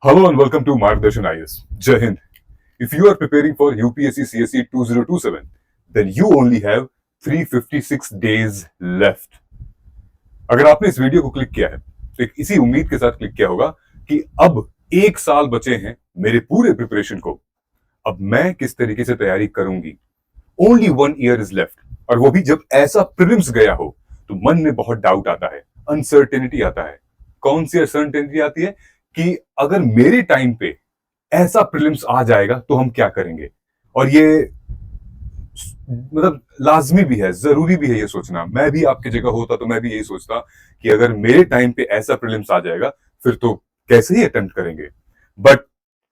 Hello and welcome to Margdarshan IAS. Jai Hind. If you are preparing for UPSC CSE 2027, then you only have 356 days left. अगर आपने इस video को click किया है तो एक इसी उम्मीद के साथ क्लिक किया होगा कि अब एक साल बचे हैं मेरे पूरे प्रिपरेशन को, अब मैं किस तरीके से तैयारी करूंगी. ओनली 1 ईयर इज लेफ्ट, और वो भी जब ऐसा प्रीलिम्स गया हो तो मन में बहुत डाउट आता है, अनसर्टेनिटी आता है. कौन सी अनसर्टेनिटी आती है कि अगर मेरे टाइम पे ऐसा प्रीलिम्स आ जाएगा तो हम क्या करेंगे. और ये मतलब लाजमी भी है, जरूरी भी है ये सोचना. मैं भी आपकी जगह होता तो मैं भी यही सोचता कि अगर मेरे टाइम पे ऐसा प्रीलिम्स आ जाएगा फिर तो कैसे ही अटेम्प्ट करेंगे. But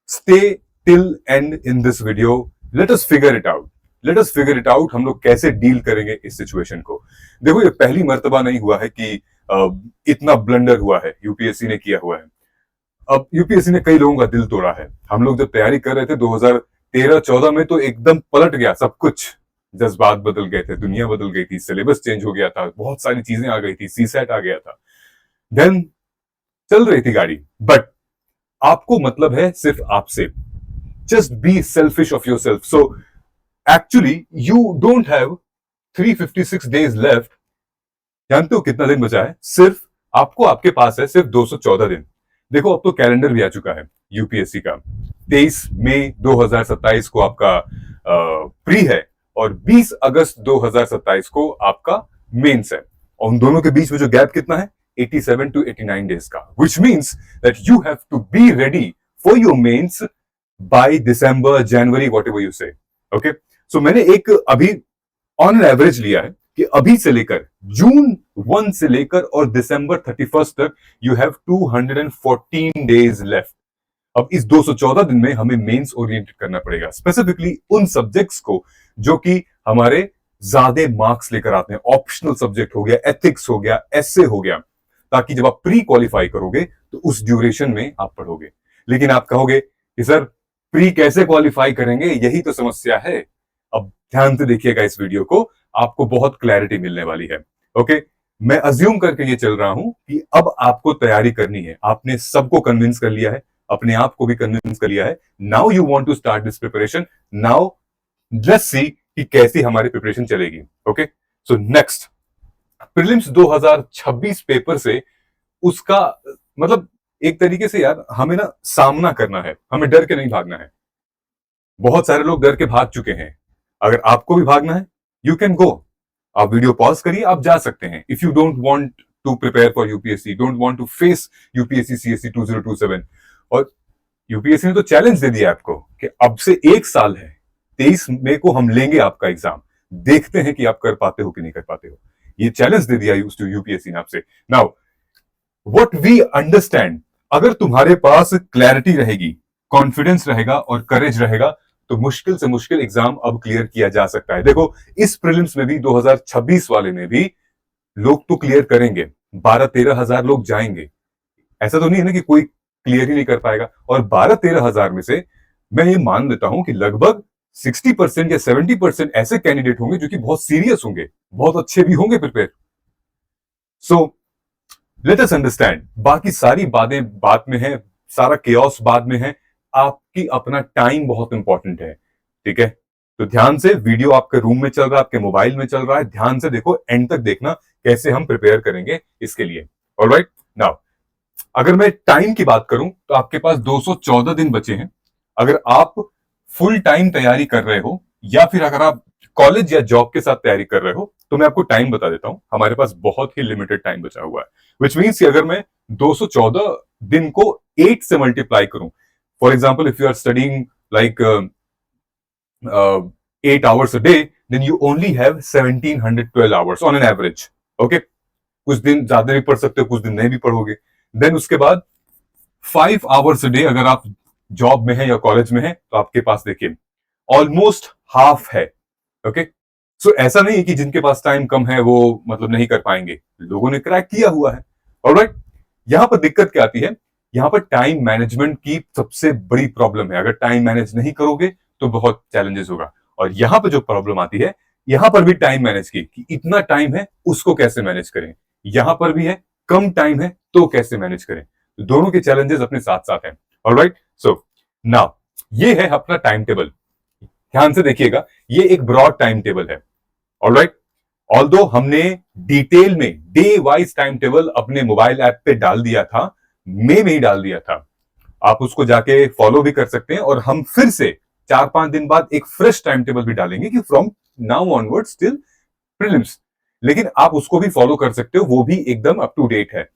stay till and in this video. Let us figure it out. Let us figure it out. हम लोग कैसे डील करेंगे इस सिचुएशन को. देखो, ये पहली मर्तबा नहीं हुआ है कि इतना ब्लंडर हुआ है यूपीएससी ने किया हुआ है. अब यूपीएससी ने कई लोगों का दिल तोड़ा है. हम लोग जब तैयारी कर रहे थे 2013-14 में तो एकदम पलट गया सब कुछ. जज्बात बदल गए थे, दुनिया बदल गई थी, सिलेबस चेंज हो गया था, बहुत सारी चीजें आ गई थी, सीसैट आ गया था, देन चल रही थी गाड़ी. बट आपको मतलब है सिर्फ आपसे. Just be selfish of your self. So actually you don't have 356 days left. जानते हो कितना दिन बचा है? सिर्फ आपको, आपके पास है सिर्फ 214 दिन. देखो, अब तो कैलेंडर भी आ चुका है यूपीएससी का. 23 मई 2027 को आपका प्री है और 20 अगस्त 2027 को आपका मेंस है. और उन दोनों के बीच में जो गैप कितना है? 87 to 89 डेज का. Which means that you have to be ready for your mains by December, January, whatever you say. Okay, so मैंने एक अभी ऑन एन एवरेज लिया है कि अभी से लेकर जून 1 से लेकर और दिसंबर 31 तक यू हैव 214 डेज लेफ्ट. अब इस 214 दिन में हमें मेंस ओरिएंटेड करना पड़ेगा, स्पेसिफिकली उन सब्जेक्ट्स को जो कि हमारे ज्यादा मार्क्स लेकर आते हैं. ऑप्शनल सब्जेक्ट हो गया, एथिक्स हो गया, एसे हो गया, ताकि जब आप प्री क्वालिफाई करोगे तो उस ड्यूरेशन में आप पढ़ोगे. लेकिन आप कहोगे कि सर प्री कैसे क्वालिफाई करेंगे, यही तो समस्या है. अब ध्यान से देखिएगा इस वीडियो को, आपको बहुत क्लैरिटी मिलने वाली है. ओके, मैं अज्यूम करके ये चल रहा हूं कि अब आपको तैयारी करनी है. आपने सबको कन्विंस कर लिया है, अपने आप को भी कन्विंस कर लिया है. Now you want to start this preparation. Now let's see कि कैसी हमारी प्रिपरेशन चलेगी. Okay, so next prelims 2026 paper से उसका मतलब एक तरीके से यार हमें ना सामना करना है, हमें डर के नहीं भागना है. बहुत सारे लोग डर के भाग चुके हैं. अगर आपको भी भागना है, यू कैन गो. आप वीडियो पॉज करिए, आप जा सकते हैं. If you don't want to prepare for UPSC, don't want to face UPSC CSE 2027. और यूपीएससी ने तो चैलेंज दे दिया आपको कि अब से एक साल है, 23 मई को हम लेंगे आपका एग्जाम, देखते हैं कि आप कर पाते हो कि नहीं कर पाते हो. ये चैलेंज दे दिया यूपीएससी ने आपसे. नाउ व्हाट वी अंडरस्टैंड, अगर तुम्हारे पास क्लैरिटी रहेगी, कॉन्फिडेंस रहेगा और करेज रहेगा तो मुश्किल से मुश्किल एग्जाम अब क्लियर किया जा सकता है. देखो, इस प्रीलिम्स में भी 2026 वाले में भी लोग तो क्लियर करेंगे. 12-13 हजार लोग जाएंगे. ऐसा तो नहीं है ना कि कोई क्लियर ही नहीं कर पाएगा. और 12-13 हजार में से मैं ये मान लेता हूं कि लगभग 60% या 70% ऐसे कैंडिडेट होंगे जो कि बहुत सीरियस होंगे, बहुत अच्छे भी होंगे prepare. So let us understand. बाकी सारी बातें बाद में है, सारा केओस बाद में है. आपकी अपना टाइम बहुत इंपॉर्टेंट है. ठीक है, तो ध्यान से, वीडियो आपके रूम में चल रहा है, आपके मोबाइल में चल रहा है, ध्यान से देखो, एंड तक देखना कैसे हम प्रिपेयर करेंगे इसके लिए. ऑलराइट, नाउ अगर मैं टाइम की बात करूं तो आपके पास 214 दिन बचे हैं. अगर आप फुल टाइम तैयारी कर रहे हो या फिर अगर आप कॉलेज या जॉब के साथ तैयारी कर रहे हो तो मैं आपको टाइम बता देता हूं. हमारे पास बहुत ही लिमिटेड टाइम बचा हुआ है. विच मीन्स कि अगर मैं 214 दिन को 8 से मल्टीप्लाई करूं, for example if you are studying like 8 hours a day, then you only have 1712 hours on an average. Okay, कुछ दिन ज्यादा भी पढ़ सकते हो, कुछ दिन नहीं भी पढ़ोगे. देन उसके बाद 5 hours a day अगर आप जॉब में है या कॉलेज में है तो आपके पास देखिए ऑलमोस्ट हाफ है. ओके, सो ऐसा नहीं है कि जिनके पास टाइम कम है वो मतलब नहीं कर पाएंगे. लोगों ने क्रैक किया हुआ है. ऑलराइट, यहां पर दिक्कत क्या आती है? यहां पर टाइम मैनेजमेंट की सबसे बड़ी प्रॉब्लम है. अगर टाइम मैनेज नहीं करोगे तो बहुत चैलेंजेस होगा. और यहां पर जो प्रॉब्लम आती है, यहां पर भी टाइम मैनेज की कि इतना टाइम है उसको कैसे मैनेज करें. यहां पर भी है कम टाइम है तो कैसे मैनेज करें. दोनों के चैलेंजेस अपने साथ साथ हैं. ऑलराइट, सो नाउ ये है अपना टाइम टेबल। ध्यान से देखिएगा, ये एक ब्रॉड टाइम टेबल है। ऑलराइट, ऑल्दो हमने डिटेल में डे वाइज टाइम टेबल अपने मोबाइल ऐप पे डाल दिया था, मई में ही डाल दिया था। आप उसको जाके फॉलो भी कर सकते हैं, और हम फिर से 4-5 दिन बाद एक फ्रेश टाइम टेबल भी डालेंगे कि from now onward till prelims, लेकिन आप उसको भी फॉलो कर सकते हो, वो भी एकदम अप टू डेट है।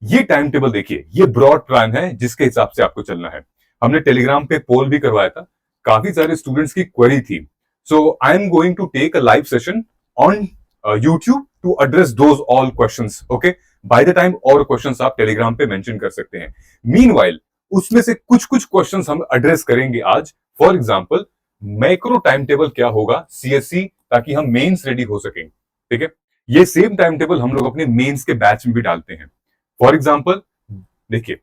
ये टाइम टेबल देखिए, ये ब्रॉड प्लान है जिसके हिसाब से आपको चलना है। हमने टेलीग्राम पे पोल भी करवाया था, काफी सारे स्टूडेंट्स की क्वेरी थी। So I am going to take a live session on YouTube to address those all questions. Okay, by the time और questions आप टेलीग्राम पे मेंशन कर सकते हैं। Meanwhile, उसमें से कुछ कुछ क्वेश्चंस हम एड्रेस करेंगे आज। For example, macro time table क्या होगा CSC, ताकि हम मेंस रेडी हो सकें। ठीक है, ये सेम टाइम टेबल हम लोग अपने मेंस के बैच में भी डालते हैं। फॉर एग्जांपल देखिए,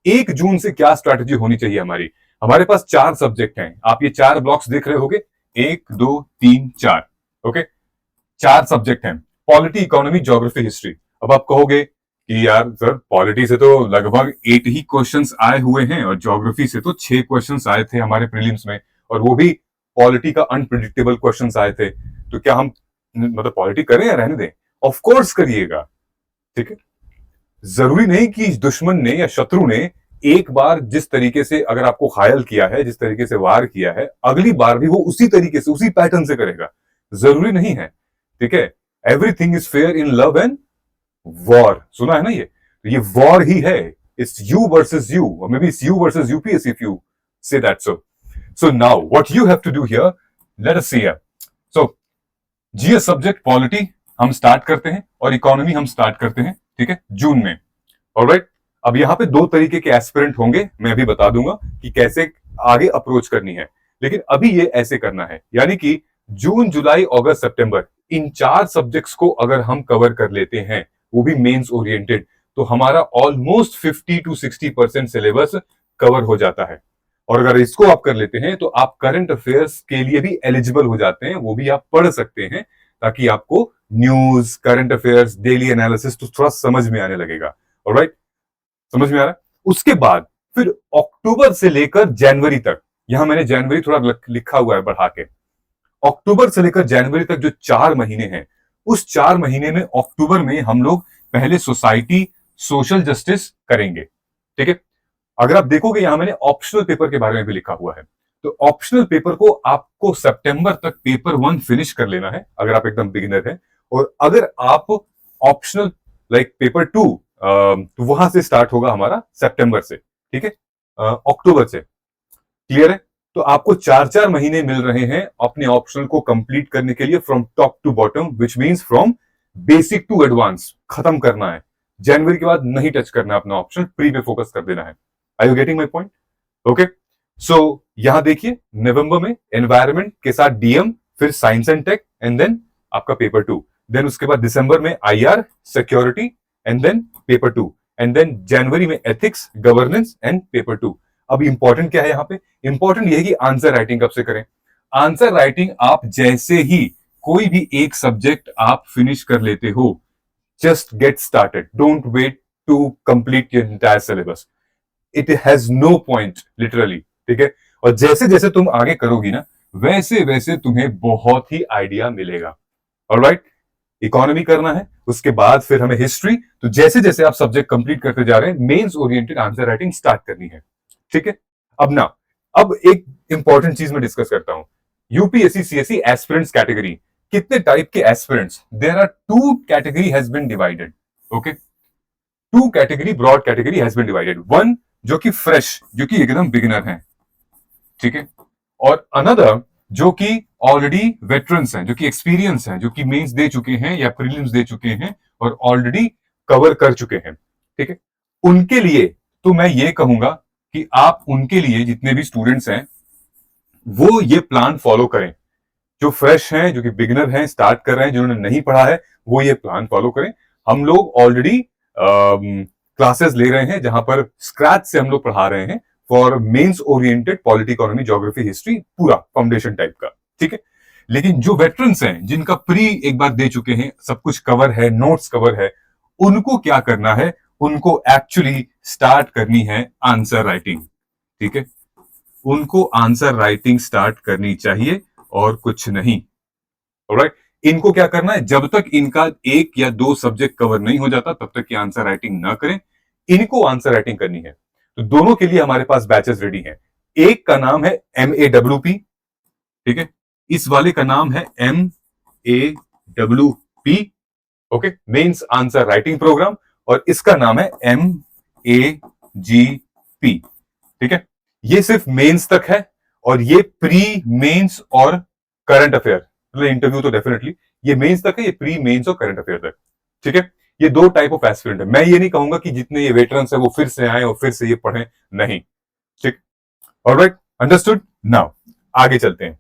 1 जून से क्या स्ट्रैटेजी होनी चाहिए हमारी। हमारे पास 4 सब्जेक्ट हैं, आप ये 4 ब्लॉक्स देख रहे होंगे, 1 2 3 4। ओके, 4 सब्जेक्ट हैं, पॉलिटी, इकोनॉमी, ज्योग्राफी, हिस्ट्री। अब आप कहोगे कि यार सर, पॉलिटी से तो लगभग 8 ही क्वेश्चंस आए हुए हैं, और ज्योग्राफी से तो 6 क्वेश्चंस आए थे हमारे प्रीलिम्स में, और वो भी पॉलिटी का अनप्रिडिक्टेबल क्वेश्चंस आए थे। तो क्या हम मतलब पॉलिटी करें या रहने दें? ऑफ कोर्स करिएगा। ठीक है, जरूरी नहीं कि दुश्मन ने या शत्रु ने एक बार जिस तरीके से अगर आपको घायल किया है, जिस तरीके से वार किया है, अगली बार भी वो उसी तरीके से, उसी पैटर्न से करेगा। जरूरी नहीं है। ठीक है, everything is fair in love and war, सुना है ना ये? तो ये वॉर ही है, इट्स यू वर्सेस यू, और maybe it's you versus UPSC if you say that. So now what you have to do here, let us see here. So GS subject polity हम start करते हैं, और economy हम start करते हैं, ठीक है, जून में। ऑलराइट, अब यहां पे 2 तरीके के एस्पिरेंट होंगे, मैं भी बता दूंगा कि कैसे आगे अप्रोच करनी है, लेकिन अभी ये ऐसे करना है, यानी कि जून, जुलाई, अगस्त, सितंबर, इन 4 सब्जेक्ट्स को अगर हम कवर कर लेते हैं, वो भी मेंस ओरिएंटेड, तो हमारा ऑलमोस्ट 50 to 60% सिलेबस कवर हो जाता है। और अगर इसको आप कर लेते हैं, तो आप करंट अफेयर्स के लिए भी एलिजिबल हो जाते हैं, वो भी आप पढ़ सकते हैं, ताकि आपको news, current affairs, daily analysis तो थोड़ा समझ में आने लगेगा। ऑलराइट, समझ में आ रहा है? उसके बाद फिर अक्टूबर से लेकर जनवरी तक, यहां मैंने जनवरी थोड़ा लिखा हुआ है बढ़ा के, अक्टूबर से लेकर जनवरी तक जो 4 महीने हैं, उस 4 महीने में अक्टूबर में हम लोग पहले सोसाइटी, सोशल जस्टिस करेंगे। ठीक है, अगर आप देखोगे यहां मैंने ऑप्शनल पेपर के बारे में भी लिखा हुआ है, तो ऑप्शनल पेपर को आपको सितंबर तक पेपर 1 फिनिश कर लेना है, अगर आप एकदम बिगिनर है। और अगर आप ऑप्शनल लाइक पेपर 2, तो वहां से स्टार्ट होगा हमारा सितंबर से, ठीक है, अक्टूबर से। क्लियर है? तो आपको 4-4 महीने मिल रहे हैं अपने ऑप्शनल को कंप्लीट करने के लिए, from top to bottom, which means from basic to advance खत्म करना है। जनवरी के बाद नहीं टच करना अपना ऑप्शन, प्री पे फोकस कर देना है। Are you getting my point? Okay, so यहां देखिए, नवंबर में एनवायरमेंट के साथ डीएम, फिर science and tech, and then आपका पेपर 2, देन उसके बाद दिसंबर में IR, security, and then paper 2, and then जनवरी में एथिक्स, गवर्नेंस, एंड पेपर 2। अब इंपॉर्टेंट क्या है यहां पे? इंपॉर्टेंट ये है कि आंसर राइटिंग कब से करें। आंसर राइटिंग आप जैसे ही कोई भी एक सब्जेक्ट आप फिनिश कर लेते हो, just get started, don't wait to complete your entire syllabus, it has no point literally. ठीक है, और जैसे जैसे तुम आगे करोगी ना, वैसे वैसे तुम्हें बहुत ही आइडिया मिलेगा। ऑलराइट, इकोनॉमी करना है, उसके बाद फिर हमें हिस्ट्री, तो जैसे जैसे आप सब्जेक्ट कंप्लीट करते जा रहे हैं, mains oriented answer writing start करनी है। ठीक है, अब एक इंपॉर्टेंट चीज में डिस्कस करता हूं, यूपीएससी सीएससी एस्पिरेंट्स कैटेगरी, कितने टाइप के aspirants? There are 2 category has been divided. Okay, 2 category, broad category has been divided. One जो कि फ्रेश, जो कि एकदम बिगिनर है, ठीक है, और अनदर जो कि ऑलरेडी वेटरन्स हैं, जो कि एक्सपीरियंस हैं, जो कि मेंस दे चुके हैं या प्रीलिम्स दे चुके हैं और ऑलरेडी कवर कर चुके हैं। ठीक है, उनके लिए तो मैं ये कहूंगा कि आप उनके लिए, जितने भी स्टूडेंट्स हैं, वो ये प्लान फॉलो करें। जो फ्रेश हैं, जो कि बिगिनर हैं, स्टार्ट कर रहे हैं, जिन्होंने नहीं पढ़ा है, वो ये प्लान फॉलो करें। हम लोग ऑलरेडी क्लासेस ले रहे हैं जहां पर स्क्रैच से हम लोग पढ़ा रहे हैं for mains oriented polity, economy, geography, history, पूरा फाउंडेशन टाइप का। ठीक है, लेकिन जो वेटरन्स हैं, जिनका प्री एक बार दे चुके हैं, सब कुछ कवर है, नोट्स कवर है, उनको क्या करना है? उनको एक्चुअली स्टार्ट करनी है आंसर राइटिंग। ठीक है, उनको आंसर राइटिंग स्टार्ट करनी चाहिए और कुछ नहीं। ऑलराइट, इनको क्या करना है, जब तक इनका एक या दो सब्जेक्ट कवर नहीं हो जाता तब तक ये आंसर राइटिंग ना करें। इनको आंसर राइटिंग करनी है, तो दोनों के लिए हमारे पास बैचेस रेडी हैं। एक का नाम है MAWP, ठीक है, इस वाले का नाम है MAWP, okay, mains answer writing program, और इसका नाम है MAGP। ठीक है, ये सिर्फ मेंस तक है, और ये प्री मेंस और करंट अफेयर, मतलब इंटरव्यू तो डेफिनेटली, ये मेंस तक है, ये प्री मेंस और करंट अफेयर तक। ठीक है, ये दो टाइप ऑफ एस्पिरेंट है। मैं ये नहीं कहूंगा कि जितने ये वेटरन्स है वो फिर से आए और फिर से ये पढ़ें, नहीं। ठीक, ऑलराइट, अंडरस्टूड। नाउ आगे चलते हैं।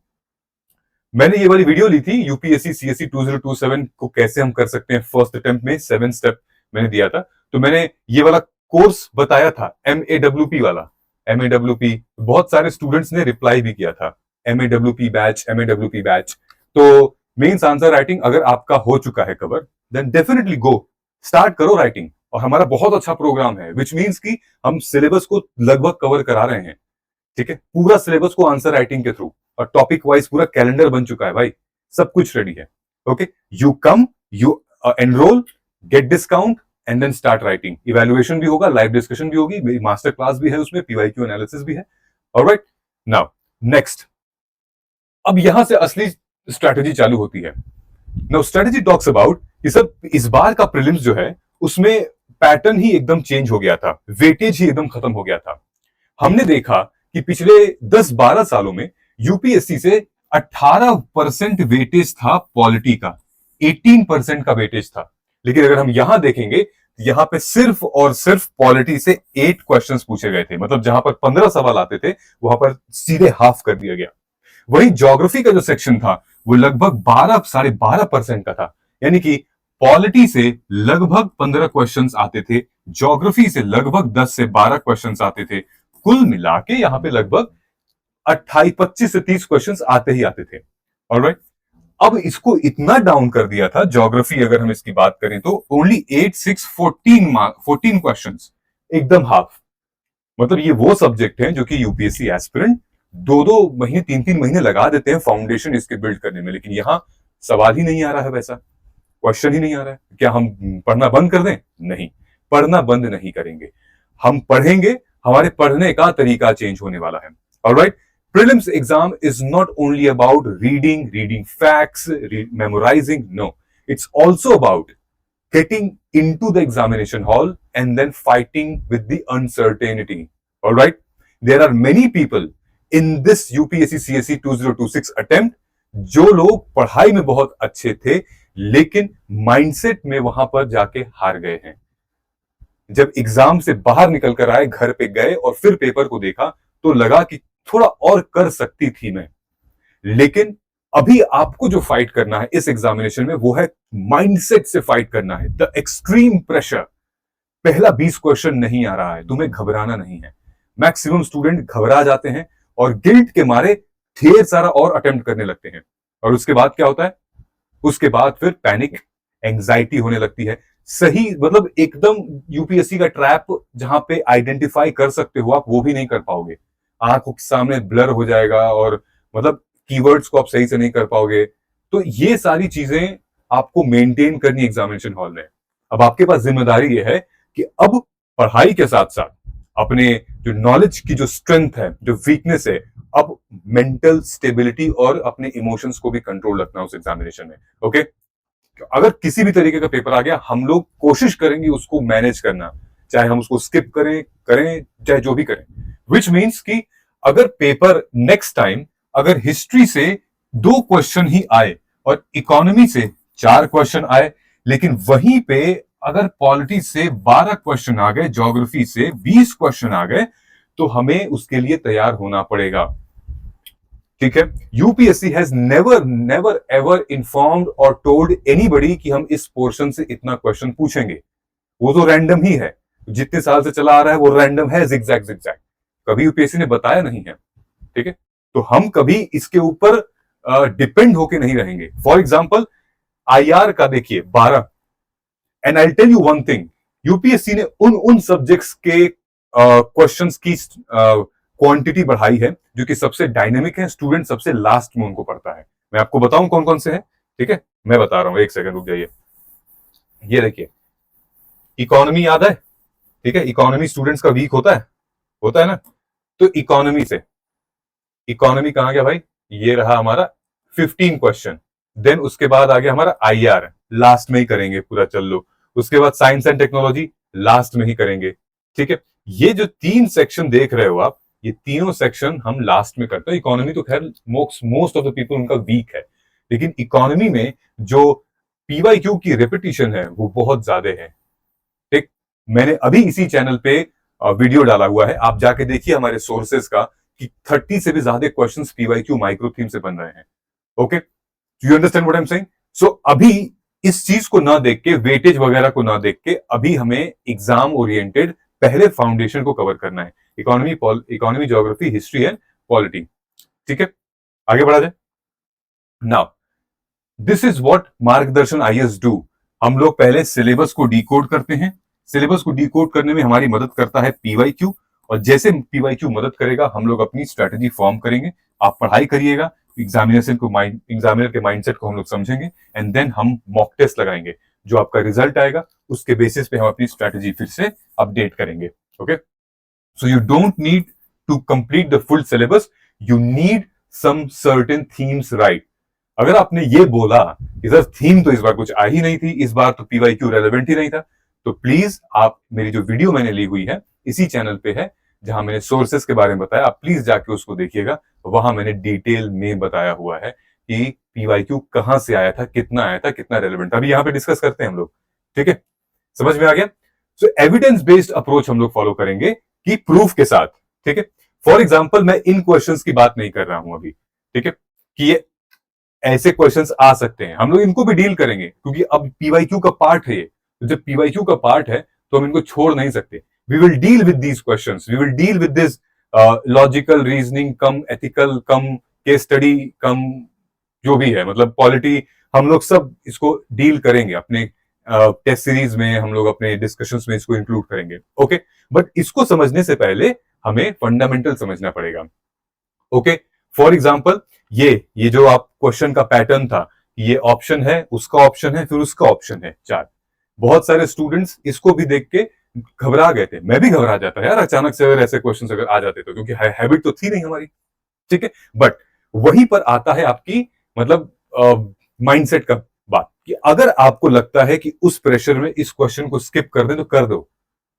मैंने ये वाली वीडियो ली थी यूपीएससी सीएससी 2027 को कैसे हम कर सकते हैं फर्स्ट अटेम्प्ट में, 7 स्टेप मैंने दिया था। तो मैंने ये वाला कोर्स बताया था, MAWP वाला। MAWP बहुत सारे स्टूडेंट्स ने रिप्लाई भी किया था, MAWP बैच। तो मेंस आंसर राइटिंग अगर आपका हो चुका है cover, then definitely go start करो राइटिंग। और हमारा बहुत अच्छा प्रोग्राम है, विच मीन्स कि हम सिलेबस को लगभग कवर करा रहे हैं। ठीक है, पूरा सिलेबस को आंसर राइटिंग के थ्रू, और टॉपिक वाइज पूरा कैलेंडर बन चुका है भाई, सब कुछ रेडी है। Okay, you come, you enroll, get discount and then start writing. Evaluation भी होगा, लाइव डिस्कशन भी होगी, मेरी मास्टर क्लास भी है उसमें, PYQ एनालिसिस भी है। ऑलराइट, नाउ नेक्स्ट, अब यहां से असली स्ट्रैटेजी चालू होती है। नाउ स्ट्रैटेजी टॉक्स अबाउट कि सब इस बार का प्रीलिम्स जो है उसमें पैटर्न ही एकदम चेंज हो गया था, वेटेज ही एकदम खत्म हो गया था। हमने देखा कि पिछले 10-12 सालों में यूपीएससी से 18% वेटेज था पॉलिटी का, 18% का वेटेज था। लेकिन अगर हम यहां देखेंगे, यहां पे सिर्फ और सिर्फ पॉलिटी से 8 क्वेश्चंस पूछे गए थे, मतलब जहां पर 15 सवाल आते थे वहां पर सीधे हाफ कर दिया गया। वही ज्योग्राफी का जो सेक्शन था वो लगभग 12-12.5% का था, यानी कि पॉलिटी से लगभग 15 क्वेश्चंस आते थे, ज्योग्राफी से लगभग 10 से 12 क्वेश्चंस आते थे। कुल मिला के यहां पे लगभग 25 से 30 क्वेश्चंस आते ही आते थे। ऑलराइट, अब इसको इतना डाउन कर दिया था, ज्योग्राफी अगर हम इसकी बात करें तो ओनली 8, 6, 14 क्वेश्चंस, एकदम हाफ। मतलब ये वो सब्जेक्ट है जो कि यूपीएससी एस्पिरेंट 2-2 महीने 3-3 महीने लगा देते हैं फाउंडेशन इसके बिल्ड करने में, लेकिन यहां सवाल ही नहीं आ रहा है, वैसा क्वेश्चन ही नहीं आ रहा है। क्या हम पढ़ना बंद कर दें? नहीं, पढ़ना बंद नहीं करेंगे, हम पढ़ेंगे, हमारे पढ़ने का तरीका चेंज होने वाला है। Alright, prelims exam is not only about reading facts, memorizing, no, it's also about getting into the examination hall and then fighting with the uncertainty. All right, there are many people in this UPSC CSE 2026 attempt जो लोग पढ़ाई में बहुत अच्छे थे लेकिन mindset में वहां पर जाके हार गए हैं। जब एग्जाम से बाहर निकल कर आए, घर पे गए और फिर पेपर को देखा तो लगा कि थोड़ा और कर सकती थी मैं। लेकिन अभी आपको जो फाइट करना है इस एग्जामिनेशन में वो है माइंडसेट से फाइट करना है, द एक्सट्रीम प्रेशर। पहला 20 क्वेश्चन नहीं आ रहा है, तुम्हें घबराना नहीं है। मैक्सिमम स्टूडेंट घबरा जाते हैं और गिल्ट के मारे ढेर सारा और अटेम्प्ट करने लगते हैं, और उसके बाद क्या होता है, उसके बाद फिर पैनिक, एंजाइटी होने लगती है। सही मतलब एकदम यूपीएससी का ट्रैप जहां पे आइडेंटिफाई कर सकते हो आप, वो भी नहीं कर पाओगे। आंखों के सामने ब्लर हो जाएगा और मतलब कीवर्ड्स को आप सही से नहीं कर पाओगे। तो ये सारी चीजें आपको मेंटेन करनी एग्जामिनेशन हॉल में। अब आपके पास जिम्मेदारी ये है कि अब पढ़ाई के साथ साथ अपने जो नॉलेज की जो स्ट्रेंथ है, जो वीकनेस है, अब मेंटल स्टेबिलिटी और अपने इमोशंस को भी कंट्रोल रखना उस एग्जामिनेशन में। ओके, अगर किसी भी तरीके का पेपर आ गया, हम लोग कोशिश करेंगे उसको मैनेज करना, चाहे हम उसको स्किप करें चाहे जो भी करें। विच मीन्स कि अगर पेपर नेक्स्ट टाइम अगर हिस्ट्री से 2 क्वेश्चन ही आए और इकोनॉमी से 4 क्वेश्चन आए, लेकिन वहीं पे अगर पॉलिटी से 12 क्वेश्चन आ गए, ज्योग्राफी से 20 क्वेश्चन आ गए, तो हमें उसके लिए तैयार होना पड़ेगा। ठीक है, UPSC has never ever informed और टोल्ड एनीबडी कि हम इस पोर्शन से इतना क्वेश्चन पूछेंगे। वो तो रैंडम ही है, जितने साल से चला आ रहा है वो रैंडम है, जिगजैग। कभी यूपीएससी ने बताया नहीं है। ठीक है, तो हम कभी इसके ऊपर डिपेंड होके नहीं रहेंगे। फॉर एग्जाम्पल आईआर का देखिए 12, and I tell you one thing, UPSC ने उन सब्जेक्ट्स के क्वेश्चंस की क्वांटिटी बढ़ाई है जो कि सबसे डायनेमिक है, स्टूडेंट सबसे लास्ट में उनको पढ़ता है। मैं आपको बताऊं कौन कौन से हैं, ठीक है, मैं बता रहा हूं, एक सेकंड रुक जाइए। ये देखिए, इकोनॉमी याद है, ठीक है, इकोनॉमी स्टूडेंट्स का वीक होता है ना, तो इकोनॉमी से, इकोनॉमी कहां गया भाई, ये रहा हमारा 15 क्वेश्चन। देन उसके बाद आ गया हमारा आईआर, लास्ट में ही करेंगे पूरा, चल लो। उसके बाद साइंस एंड टेक्नोलॉजी लास्ट में ही करेंगे, ठीक है। ये जो 3 सेक्शन देख रहे हो आप, ये तीनों सेक्शन हम लास्ट में करते हैं। इकोनॉमी तो खैर मोस्ट ऑफ द पीपल उनका वीक है, लेकिन इकोनॉमी में जो पीवाईक्यू की रिपीटिशन है वो बहुत ज्यादा है, ठीक। मैंने अभी इसी चैनल पे वीडियो डाला हुआ है, आप जाके देखिए हमारे सोर्सेज का, कि 30 से भी ज्यादा क्वेश्चंस पीवाईक्यू माइक्रो थीम से बन रहे हैं। Okay, you understand what I am saying? So अभी इस चीज को ना देख के, वेटेज वगैरह को ना देख के, अभी हमें एग्जाम ओरिएंटेड पहले फाउंडेशन को कवर करना है, economy, geography, history and polity, ठीक है। आगे बढ़ा जाए। नाउ दिस इज व्हाट मार्गदर्शन आईएएस डू। हम लोग पहले सिलेबस को डिकोड करते हैं, सिलेबस को डिकोड करने में हमारी मदद करता है पीवाईक्यू, और जैसे पीवाईक्यू मदद करेगा हम लोग अपनी स्ट्रेटेजी फॉर्म करेंगे। आप पढ़ाई करिएगा, एग्जामिनर के माइंडसेट को हम लोग समझेंगे, एंड देन हम मॉक टेस्ट लगाएंगे। जो आपका रिजल्ट आएगा उसके बेसिस पे हम अपनी स्ट्रेटेजी फिर से अपडेट करेंगे। Okay, so you don't need to complete the full syllabus, you need some certain themes, right. अगर आपने ये बोला कि सर थीम तो इस बार कुछ आ ही नहीं थी, इस बार तो पीवाईक्यू रेलेवेंट ही नहीं था, तो प्लीज आप मेरी जो वीडियो मैंने ली हुई है इसी चैनल पे है, जहां मैंने सोर्सेस के बारे में बताया, आप प्लीज जाके उसको देखिएगा। वहां मैंने डिटेल में बताया हुआ है कि पीवाईक्यू कहां से आया था, कितना रेलेवेंट था। अभी यहां पे डिस्कस करते हैं हम लोग, ठीक है, समझ में आ गया। सो एविडेंस बेस्ड अप्रोच हम लोग फॉलो करेंगे कि प्रूफ के साथ, ठीक है। फॉर एग्जाम्पल मैं इन क्वेश्चंस की बात नहीं कर रहा हूं अभी, ठीक है, कि ये ऐसे क्वेश्चंस आ सकते हैं, हम लोग इनको भी डील करेंगे, क्योंकि अब पीवाईक्यू का पार्ट है ये। तो जब पीवाईक्यू का पार्ट है तो हम इनको छोड़ नहीं सकते। We will deal with these questions, we will deal with this logical reasoning cum ethical cum case study cum जो भी है, मतलब पॉलिटी, हम लोग सब इसको डील करेंगे अपने टेस्ट सीरीज में, हम लोग अपने डिस्कशंस में इसको इंक्लूड करेंगे। ओके, बट इसको समझने से पहले हमें फंडामेंटल समझना पड़ेगा। ओके, फॉर एग्जाम्पल ये जो आप क्वेश्चन का पैटर्न था, ये ऑप्शन है, उसका ऑप्शन है, फिर उसका ऑप्शन है, 4। बहुत सारे स्टूडेंट्स इसको भी देख के घबरा गए थे, मैं भी घबरा जाता यार अचानक से अगर ऐसे क्वेश्चन अगर आ जाते तो, क्योंकि हैबिट तो थी नहीं हमारी, ठीक है। बट वहीं पर आता है आपकी मतलब माइंडसेट का बात, कि अगर आपको लगता है कि उस प्रेशर में इस क्वेश्चन को स्किप कर दे तो कर दो,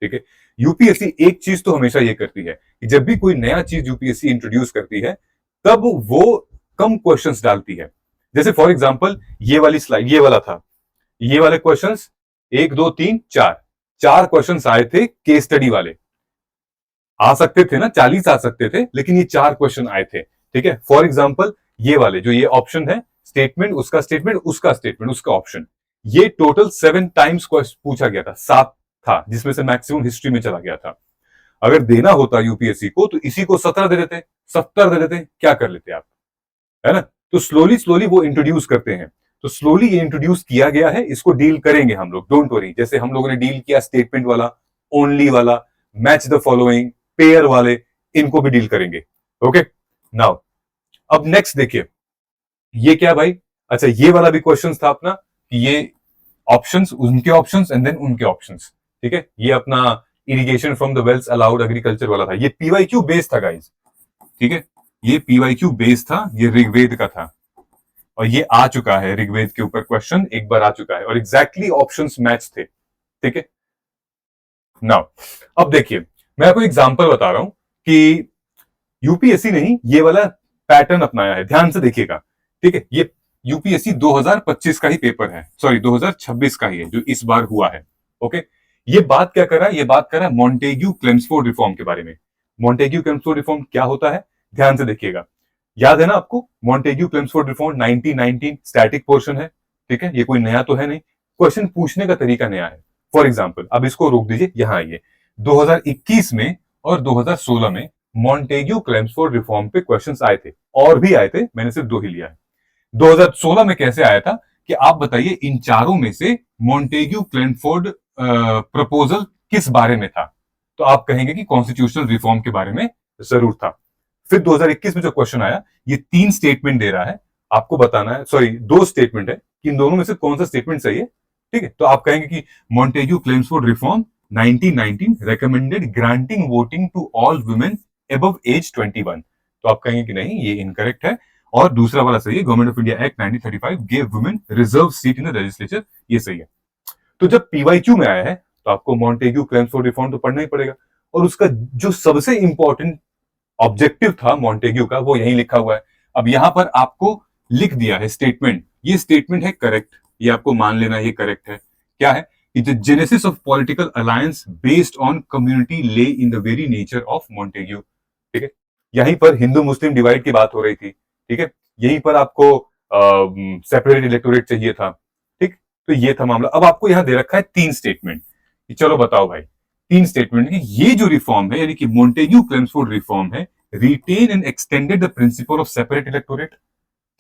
ठीक है। यूपीएससी एक चीज तो हमेशा ये करती है कि जब भी कोई नया चीज यूपीएससी इंट्रोड्यूस करती है तब वो कम क्वेश्चंस डालती है। जैसे फॉर एग्जांपल ये वाली स्लाइड, ये वाला था, ये वाले क्वेश्चंस 1 2 3 4 क्वेश्चंस आए थे केस स्टडी वाले, आ सकते थे ना 40 आ सकते थे, लेकिन ये 4 क्वेश्चन आए थे, ठीक है। फॉर एग्जांपल ये वाले जो ये ऑप्शन है, स्टेटमेंट, उसका स्टेटमेंट, उसका स्टेटमेंट, उसका ऑप्शन, ये टोटल 7 टाइम्स पूछा गया था, 7 था, जिसमें से मैक्सिमम हिस्ट्री में चला गया था। अगर देना होता यूपीएससी को तो इसी को 17 दे देते, 70 दे देते, क्या कर लेते आप, है ना। तो स्लोली स्लोली वो इंट्रोड्यूस करते हैं, तो स्लोली ये इंट्रोड्यूस किया गया है, इसको डील करेंगे हम लोग, डोंट वरी। जैसे हम लोगों ने डील किया स्टेटमेंट वाला, ओनली वाला, मैच द फॉलोइंग, पेयर वाले, इनको भी डील करेंगे। ओके, नाउ अब नेक्स्ट देखिए, ये क्या भाई, अच्छा ये वाला भी क्वेश्चन था अपना, कि ये ऑप्शंस, उनके ऑप्शंस एंड देन उनके ऑप्शंस, ठीक है। ये अपना irrigation from the wells allowed agriculture वाला था, ये पीवाईक्यू बेस था गाइस, ठीक है, ये पीवाईक्यू बेस था, ये ऋग्वेद का था, और ये आ चुका है ऋग्वेद के ऊपर क्वेश्चन एक बार आ चुका है, और एग्जैक्टली ऑप्शंस मैच थे, ठीक है। नाउ अब देखिए, मैं आपको एग्जांपल बता रहा हूं कि यूपीएससी ने ही ये वाला पैटर्न अपनाया है, ध्यान से देखिएगा, ठीक है। ये यूपीएससी 2025 का ही पेपर है, सॉरी 2026 का ही है जो इस बार हुआ है। ओके, ये बात क्या कर रहा है, ये बात कर रहा है मॉन्टेग्यू क्लेम्सफोर्ड रिफॉर्म के बारे में। मॉन्टेग्यू क्लेम्सफोर्ड रिफॉर्म क्या होता है, ध्यान से देखिएगा, याद है ना आपको, मॉन्टेग्यू क्लेम्सफोर्ड रिफॉर्म 1919 स्टैटिक पोर्शन है, ठीक है, ये कोई नया तो है नहीं, क्वेश्चन पूछने का तरीका नया है। फॉर एग्जाम्पल, अब इसको रोक दीजिए, यहां आइए, 2021 में और 2016 में मॉन्टेग्यू क्लेम्सफोर्ड रिफॉर्म पे क्वेश्चंस आए थे, और भी आए थे, मैंने सिर्फ 2 ही लिया है। 2016 में कैसे आया था कि आप बताइए इन चारों में से मॉन्टेग्यू क्लेम्सफोर्ड प्रपोजल किस बारे में था? तो आप कहेंगे कि कॉन्स्टिट्यूशनल रिफॉर्म के बारे में जरूर था। फिर 2021 में जो क्वेश्चन आया, ये 3 स्टेटमेंट दे रहा है, आपको बताना है, सॉरी 2 स्टेटमेंट है कि इन दोनों में से कौन सा स्टेटमेंट सही है। ठीक है, तो आप कहेंगे कि Montagu claims for reform 1919 recommended granting voting to all women above age 21। तो आप कहेंगे कि नहीं, ये इनकरेक्ट है। और दूसरा वाला सही है, government of India act 1935 gave women reserve seat in the legislature, ये सही है। तो जब पीवाईक्यू में आया है तो आपको मॉन्टेग्यू क्लेम्स फॉर रिफॉर्म तो पढ़ना ही पड़ेगा, और उसका जो सबसे इंपॉर्टेंट ऑब्जेक्टिव था मॉन्टेग्यू का, वो यहीं लिखा हुआ है। अब यहां पर आपको लिख दिया है स्टेटमेंट, ये स्टेटमेंट है करेक्ट, ये आपको मान लेना ये करेक्ट है। क्या है? The genesis of political alliance based on community lay in the very nature of Montagu. ठीक है, यहीं पर हिंदू मुस्लिम डिवाइड की बात हो रही थी। ठीक है, यहीं पर आपको सेपरेट इलेक्टोरेट चाहिए था। ठीक, तो ये था मामला। अब आपको यहां दे रखा है 3 स्टेटमेंट, चलो बताओ भाई 3 स्टेटमेंट की ये जो रिफॉर्म है, यानी कि मॉन्टेग्यू क्लेम्स फॉर रिफॉर्म है, retained and extended the principle of separate electorate.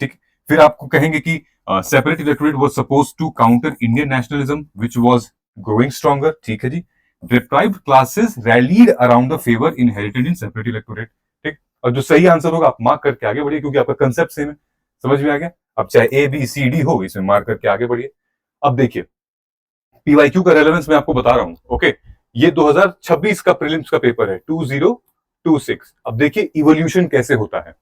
ठीक, फिर आपको कहेंगे कि separate electorate was supposed to counter Indian nationalism which was growing stronger. ठीक है जी। Deprived classes rallied around the favour inherited in separate electorate. ठीक, और जो सही आंसर होगा आप मार्क करके आगे बढ़िए, क्योंकि आपका कंसेप्ट सेम है। समझ में आ गया? अब चाहे ए बी सी डी हो, इसमें मार्क करके आगे बढ़िए। अब देखिए पीवाईक्यू का रेलेवेंस मैं आपको बता रहा हूं। ओके, ये 2026 का प्रीलिम्स का पेपर है, 2026। अब देखिए इवोल्यूशन कैसे होता है।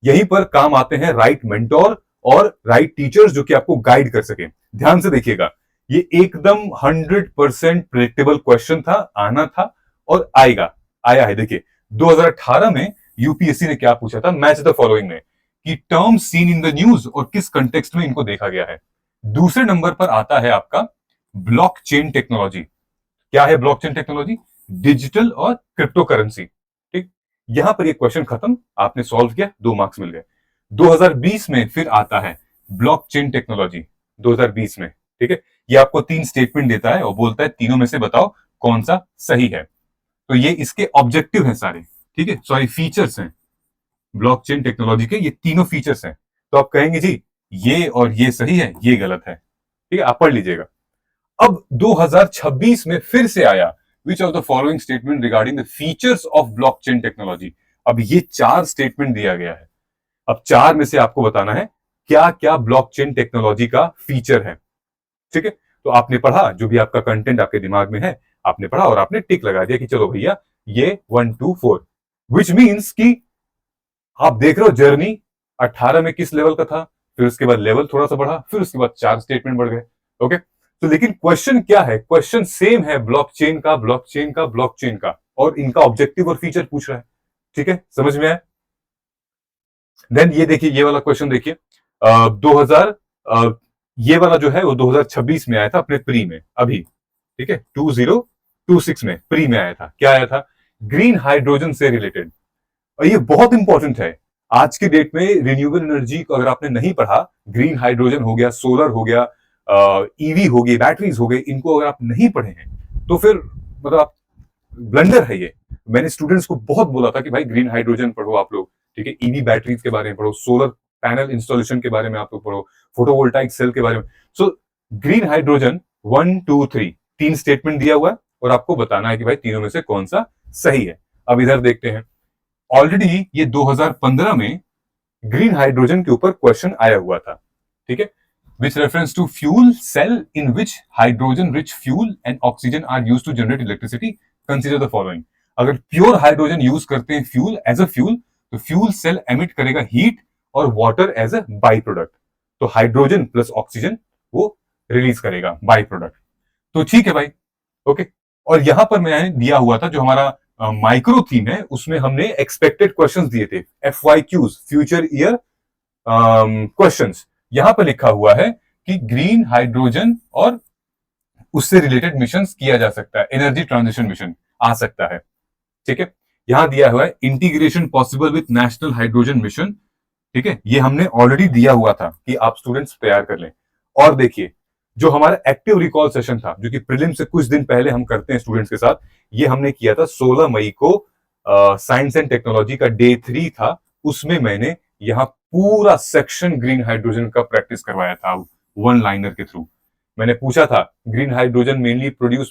यहीं पर काम आते हैं राइट मेंटोर और राइट टीचर्स, जो कि आपको गाइड कर सके। ध्यान से देखिएगा, ये एकदम 100% प्रेडिक्टेबल क्वेश्चन था, आना था और आएगा, आया है। देखिए 2018 में यूपीएससी ने क्या पूछा था, मैच द फॉलोइंग में, कि term seen in the news और किस कंटेक्स्ट में इनको देखा गया है। दूसरे नंबर पर आता है आपका ब्लॉकचेन टेक्नोलॉजी। क्या है ब्लॉकचेन टेक्नोलॉजी? डिजिटल और क्रिप्टो करेंसी। ठीक, यहां पर ये क्वेश्चन खत्म, आपने सॉल्व किया, 2 मार्क्स मिल गए। 2020 में फिर आता है ब्लॉकचेन टेक्नोलॉजी, 2020 में। ठीक है, ये आपको 3 स्टेटमेंट देता है और बोलता है तीनों में से बताओ कौन सा सही है। तो ये इसके ऑब्जेक्टिव हैं सारे। ठीक है, सॉरी फीचर्स हैं ब्लॉकचेन टेक्नोलॉजी के, ये तीनों फीचर्स हैं। तो आप कहेंगे जी ये और ये सही है, ये गलत है। ठीक है, आप पढ़ लीजिएगा। अब 2026 में फिर से आया, which of the following statement regarding the features of blockchain technology. अब ये 4 स्टेटमेंट दिया गया है। अब 4 में से आपको बताना है क्या क्या ब्लॉकचेन टेक्नोलॉजी का फीचर है। ठीक है, तो आपने पढ़ा, जो भी आपका कंटेंट आपके दिमाग में है आपने पढ़ा और आपने टिक लगा दिया कि चलो भैया ये 1 2 4, विच मीन्स कि आप देख रहे हो जर्नी 18 में किस लेवल का था, फिर उसके बाद लेवल थोड़ा सा बढ़ा, फिर उसके बाद 4 स्टेटमेंट बढ़ गए। ओके, तो लेकिन क्वेश्चन क्या है? क्वेश्चन सेम है, ब्लॉकचेन का ब्लॉकचेन का ब्लॉकचेन का, और इनका ऑब्जेक्टिव और फीचर पूछ रहा है। ठीक है, समझ में आया? देन ये देखिए, ये वाला क्वेश्चन देखिए, 2000 ये वाला जो है वो 2026 में आया था अपने प्री में अभी। ठीक है, 2026 में प्री में आया था। क्या आया था? ग्रीन हाइड्रोजन से रिलेटेड। और ये बहुत इंपॉर्टेंट है आज के डेट में। रिन्यूएबल एनर्जी को अगर आपने नहीं पढ़ा, ग्रीन हाइड्रोजन हो गया, सोलर हो गया, ईवी हो गई, बैटरीज हो गई, इनको अगर आप नहीं पढ़े हैं तो फिर मतलब आप ब्लंडर है ये। मैंने स्टूडेंट्स को बहुत बोला था कि भाई ग्रीन हाइड्रोजन पढ़ो आप लोग। ठीक है, ईवी बैटरीज के बारे में पढ़ो, सोलर पैनल इंस्टॉलेशन के बारे में आप लोग पढ़ो, फोटोवोल्टाइक सेल के बारे में। सो ग्रीन हाइड्रोजन 1 2 3 3 स्टेटमेंट दिया हुआ है और आपको बताना है कि भाई तीनों में से कौन सा सही है। अब इधर देखते हैं, ऑलरेडी ये 2015 में ग्रीन हाइड्रोजन के ऊपर क्वेश्चन आया हुआ था। ठीक है, which reference to fuel cell in which hydrogen rich fuel and oxygen are used to generate electricity, consider the following। अगर प्योर हाइड्रोजन यूज करते हैं फ्यूल एज अ फ्यूल, तो फ्यूल सेल एमिट करेगा हीट और water as a by product. तो hydrogen plus oxygen वो release करेगा by product. तो ठीक है भाई, ओके। और यहां पर मैंने दिया हुआ था जो हमारा माइक्रो थीम है, उसमें हमने एक्सपेक्टेड क्वेश्चंस दिए थे, FYQs, फ्यूचर ईयर क्वेश्चंस। यहां पर लिखा हुआ है कि ग्रीन हाइड्रोजन और उससे रिलेटेड मिशन किया जा सकता है, एनर्जी ट्रांजिशन मिशन आ सकता है। ठीक है, यहां दिया हुआ है integration possible with national hydrogen mission. ठीक है, ये हमने ऑलरेडी दिया हुआ था कि आप स्टूडेंट्स तैयार कर लें। और देखिए जो हमारा एक्टिव रिकॉल सेशन था, जो कि प्रीलिम से कुछ दिन पहले हम करते हैं स्टूडेंट्स के साथ, ये हमने किया था 16 मई को, साइंस एंड टेक्नोलॉजी का डे 3 था। उसमें मैंने यहाँ पूरा सेक्शन ग्रीन हाइड्रोजन का प्रैक्टिस करवाया था 1 लाइनर के थ्रू। मैंने पूछा था ग्रीन हाइड्रोजन mainly produce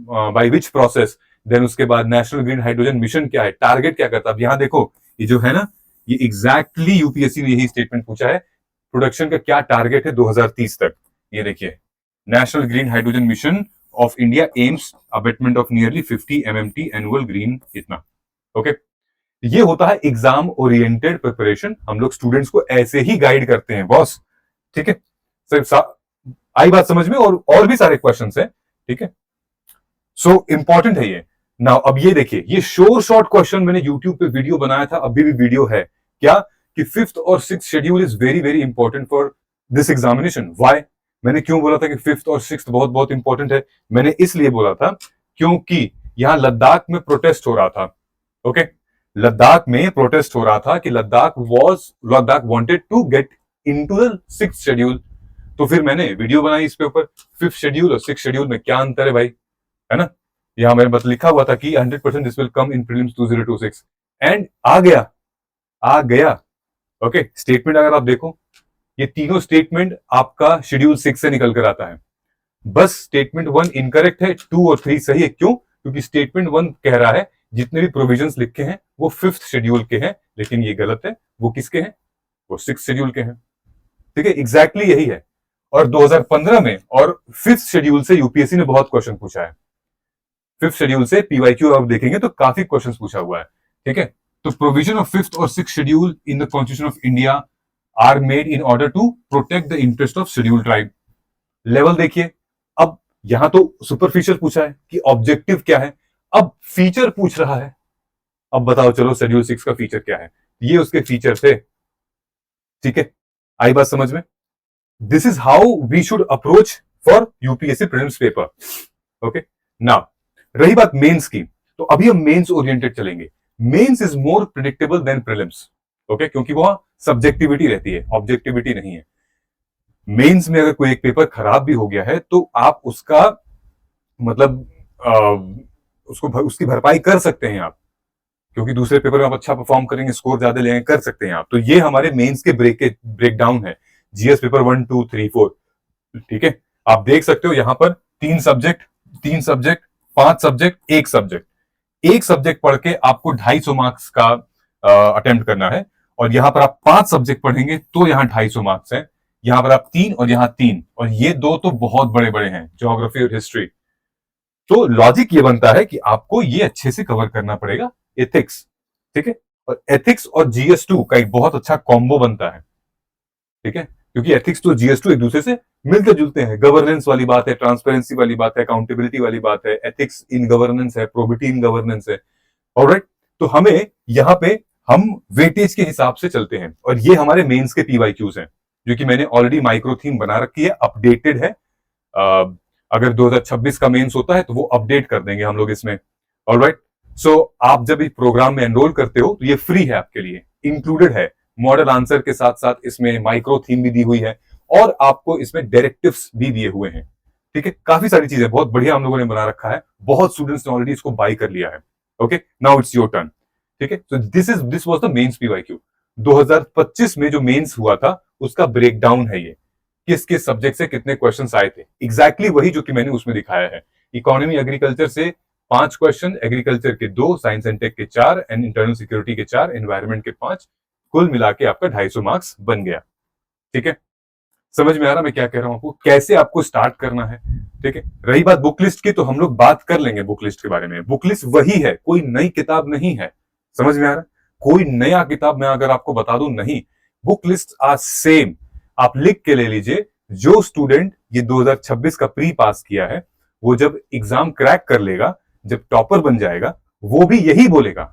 by which process, then उसके बाद नेशनल ग्रीन हाइड्रोजन मिशन क्या है, टारगेट क्या करता है। अब यहां देखो ये जो है ना, ये एग्जैक्टली यूपीएससी ने यही स्टेटमेंट पूछा है, प्रोडक्शन का क्या टारगेट है 2030 तक। ये देखिए, national green hydrogen mission of India aims abatement of nearly 50 MMT annual green, इतना। ओके, ये होता है एग्जाम ओरिएंटेड प्रिपरेशन। हम लोग स्टूडेंट्स को ऐसे ही गाइड करते हैं बॉस, ठीक है। सिर्फ आई बात समझ में, और भी सारे क्वेश्चंस हैं, ठीक है। सो इंपॉर्टेंट है ये। नाउ अब ये देखिए, ये शॉर्ट क्वेश्चन मैंने यूट्यूब पे वीडियो बनाया था, अभी भी वीडियो है क्या, कि 5th और 6th schedule is very very important for this examination. Why? मैंने क्यों बोला था कि 5th और 6th बहुत बहुत इंपॉर्टेंट है? मैंने इसलिए बोला था क्योंकि यहां लद्दाख में प्रोटेस्ट हो रहा था। ओके, लद्दाख में प्रोटेस्ट हो रहा था कि Ladakh wanted to get into the 6th schedule. तो फिर मैंने वीडियो बनाई इस पे ऊपर, 5th शेड्यूल और 6th शेड्यूल में क्या अंतर है भाई, है ना। यहां मेरे बस लिखा हुआ था कि 100% this will come in prelims 2026, and आ गया। ओके, स्टेटमेंट अगर आप देखो, ये तीनों स्टेटमेंट आपका शेड्यूल 6 से निकल कर आता है। बस स्टेटमेंट 1 इनकरेक्ट है, 2 और 3 सही है। क्यों? क्योंकि स्टेटमेंट 1 कह रहा है जितने भी प्रोविजंस लिखे हैं वो 5th शेड्यूल के हैं, लेकिन ये गलत है। वो किसके हैं? वो 6th शेड्यूल के हैं, ठीक है। एग्जैक्टली यही है। और 2015 में और 5th शेड्यूल से यूपीएससी ने बहुत क्वेश्चन पूछा है। 5th शेड्यूल से पीवाईक्यू आप देखेंगे तो काफी क्वेश्चन पूछा हुआ है, ठीक है। तो प्रोविजन ऑफ 5th और 6th schedule in the constitution of India are made in order to protect the interest of schedule tribe. Level देखिए, अब यहां तो सुपरफिशियल पूछा है कि ऑब्जेक्टिव क्या है, अब फीचर पूछ रहा है। अब बताओ चलो शेड्यूल 6 का फीचर क्या है, ये उसके फीचर थे, ठीक है। आई बात समझ में? This is how we should approach for UPSC prelims paper. Okay, now रही बात मेंस की, तो अभी हम मेंस ओरिएंटेड चलेंगे। Mains is more predictable than prelims, okay, क्योंकि वहां सब्जेक्टिविटी रहती है, ऑब्जेक्टिविटी नहीं है। मेंस में अगर कोई एक पेपर खराब भी हो गया है तो आप उसका मतलब उसकी भरपाई कर सकते हैं आप, क्योंकि दूसरे पेपर में आप अच्छा परफॉर्म करेंगे, स्कोर ज्यादा लेंगे, कर सकते हैं आप। तो ये हमारे मेंस के ब्रेकडाउन है, जीएस पेपर 1 2 3 4, ठीक है। आप देख सकते हो यहां पर 3 सब्जेक्ट 5 सब्जेक्ट, एक सब्जेक्ट पढ़ के आपको 250 मार्क्स का अटेम्प्ट करना है। और यहां पर आप 5 सब्जेक्ट पढ़ेंगे तो यहां 250 मार्क्स है। यहां पर आप 3 और यहां 3, और ये 2 तो बहुत बड़े बड़े हैं, ज्योग्राफी और हिस्ट्री। तो लॉजिक ये बनता है कि आपको ये अच्छे से कवर करना पड़ेगा, एथिक्स, ठीक है। और एथिक्स और जीएस2 का एक बहुत अच्छा कॉम्बो बनता है, ठीक है, क्योंकि एथिक्स तो जीएस2 एक दूसरे से मिलते जुलते हैं। गवर्नेंस वाली बात है, ट्रांसपेरेंसी वाली बात है, अकाउंटेबिलिटी वाली बात है, एथिक्स इन गवर्नेंस है, प्रोबिटी इन गवर्नेंस है। ऑलराइट, तो हमें यहां पे हम वेटेज के हिसाब से चलते हैं, और ये हमारे मेंस के पीवाईक्यूज हैं, जो कि मैंने ऑलरेडी माइक्रो थीम बना रखी है, अपडेटेड है। अगर 2026 का मेंस होता है तो वो अपडेट कर देंगे हम लोग इसमें। ऑलराइट, सो आप जब इस प्रोग्राम में एनरोल करते हो तो ये फ्री है आपके लिए, इंक्लूडेड है मॉडल आंसर के साथ साथ इसमें माइक्रो थीम भी दी हुई है, और आपको इसमें डायरेक्टिव्स भी दिए हुए हैं, ठीक है। काफी सारी चीजें बहुत बढ़िया हम लोगों ने बना रखा है, बहुत स्टूडेंट्स ने ऑलरेडी इसको बाय कर लिया है। Okay, now it's your turn, ठीक है। So this was the mains PYQ 2025 में जो मेंस हुआ था उसका ब्रेकडाउन है ये, किस किस सब्जेक्ट से कितने क्वेश्चंस आए थे, एग्जैक्टली वही जो कि मैंने उसमें दिखाया है। इकोनॉमी एग्रीकल्चर से 5 क्वेश्चन, एग्रीकल्चर के 2, साइंस एंड टेक के 4, एंड इंटरनल सिक्योरिटी के 4, एनवायरमेंट के 5, कुल मिला के आपका 250 मार्क्स बन गया, ठीक है। समझ में आ रहा मैं क्या कह रहा हूं आपको, कैसे आपको स्टार्ट करना है, ठीक है। रही बात बुक लिस्ट की, तो हम लोग बात कर लेंगे बुक लिस्ट के बारे में। बुक लिस्ट वही है, कोई नई किताब नहीं है, समझ में आ रहा है। कोई नया किताब मैं अगर आपको बता दूं, नहीं, बुक लिस्ट आर सेम। आप लिख के ले लीजिए, जो स्टूडेंट ये 2026 का प्री पास किया है, वो जब एग्जाम क्रैक कर लेगा, जब टॉपर बन जाएगा, वो भी यही बोलेगा